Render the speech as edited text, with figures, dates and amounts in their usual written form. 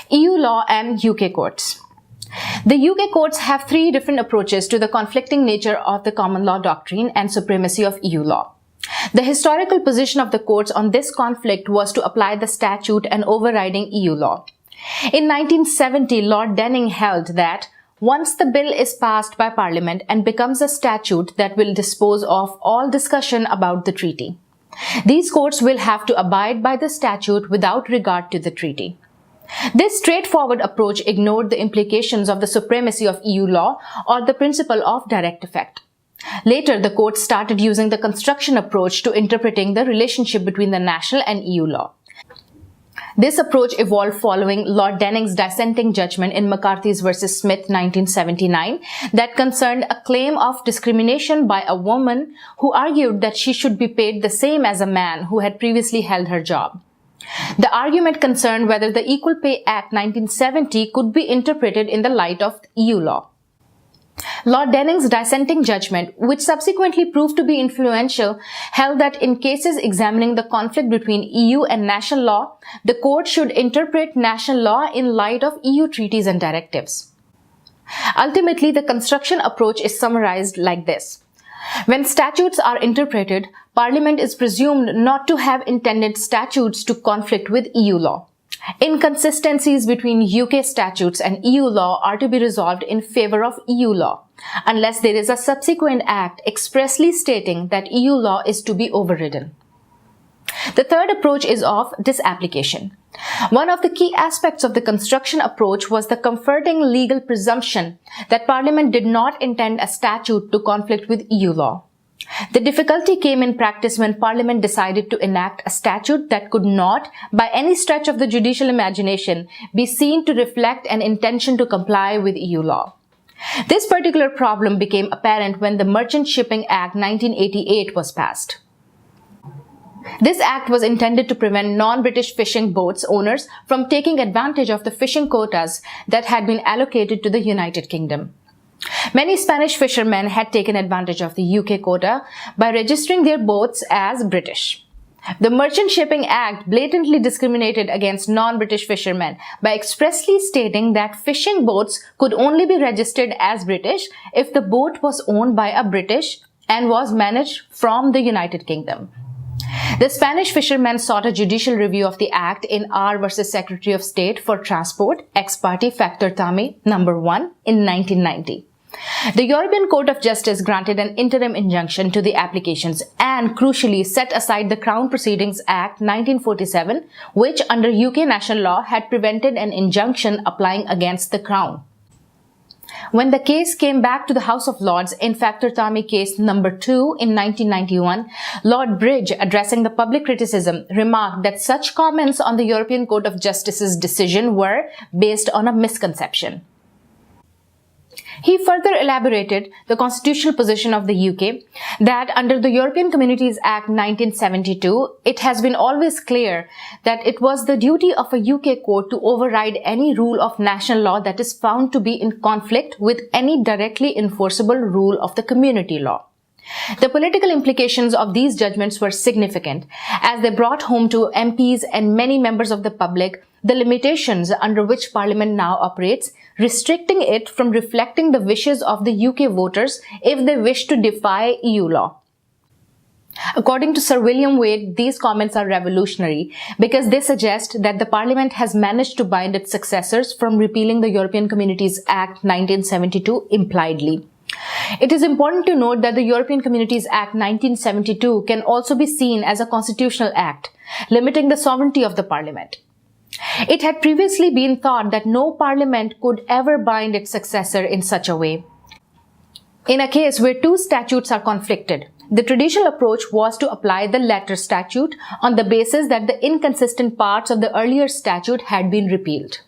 EU law and UK courts. The UK courts have three different approaches to the conflicting nature of the common law doctrine and supremacy of EU law. The historical position of the courts on this conflict was to apply the statute and overriding EU law. In 1970, Lord Denning held that once the bill is passed by Parliament and becomes a statute that will dispose of all discussion about the treaty, these courts will have to abide by the statute without regard to the treaty. This straightforward approach ignored the implications of the supremacy of EU law or the principle of direct effect. Later, the courts started using the construction approach to interpreting the relationship between the national and EU law. This approach evolved following Lord Denning's dissenting judgment in McCarthy's v. Smith 1979 that concerned a claim of discrimination by a woman who argued that she should be paid the same as a man who had previously held her job. The argument concerned whether the Equal Pay Act 1970 could be interpreted in the light of EU law. Lord Denning's dissenting judgment, which subsequently proved to be influential, held that in cases examining the conflict between EU and national law, the court should interpret national law in light of EU treaties and directives. Ultimately, the construction approach is summarized like this. When statutes are interpreted, Parliament is presumed not to have intended statutes to conflict with EU law. Inconsistencies between UK statutes and EU law are to be resolved in favor of EU law, unless there is a subsequent act expressly stating that EU law is to be overridden. The third approach is of disapplication. One of the key aspects of the construction approach was the comforting legal presumption that Parliament did not intend a statute to conflict with EU law. The difficulty came in practice when Parliament decided to enact a statute that could not, by any stretch of the judicial imagination, be seen to reflect an intention to comply with EU law. This particular problem became apparent when the Merchant Shipping Act 1988 was passed. This act was intended to prevent non-British fishing boats owners from taking advantage of the fishing quotas that had been allocated to the United Kingdom. Many Spanish fishermen had taken advantage of the UK quota by registering their boats as British. The Merchant Shipping Act blatantly discriminated against non-British fishermen by expressly stating that fishing boats could only be registered as British if the boat was owned by a British and was managed from the United Kingdom. The Spanish fishermen sought a judicial review of the Act in R v. Secretary of State for Transport, ex parte Factor Thami No. 1 in 1990. The European Court of Justice granted an interim injunction to the applications and, crucially, set aside the Crown Proceedings Act 1947, which under UK national law had prevented an injunction applying against the Crown. When the case came back to the House of Lords in Factor Thami case No. 2 in 1991, Lord Bridge, addressing the public criticism, remarked that such comments on the European Court of Justice's decision were based on a misconception. He further elaborated the constitutional position of the UK that under the European Communities Act 1972, it has been always clear that it was the duty of a UK court to override any rule of national law that is found to be in conflict with any directly enforceable rule of the community law. The political implications of these judgments were significant, as they brought home to MPs and many members of the public the limitations under which Parliament now operates, restricting it from reflecting the wishes of the UK voters if they wish to defy EU law. According to Sir William Wade, these comments are revolutionary because they suggest that the Parliament has managed to bind its successors from repealing the European Communities Act 1972 impliedly. It is important to note that the European Communities Act 1972 can also be seen as a constitutional act, limiting the sovereignty of the Parliament. It had previously been thought that no Parliament could ever bind its successor in such a way. In a case where two statutes are conflicted, the traditional approach was to apply the latter statute on the basis that the inconsistent parts of the earlier statute had been repealed.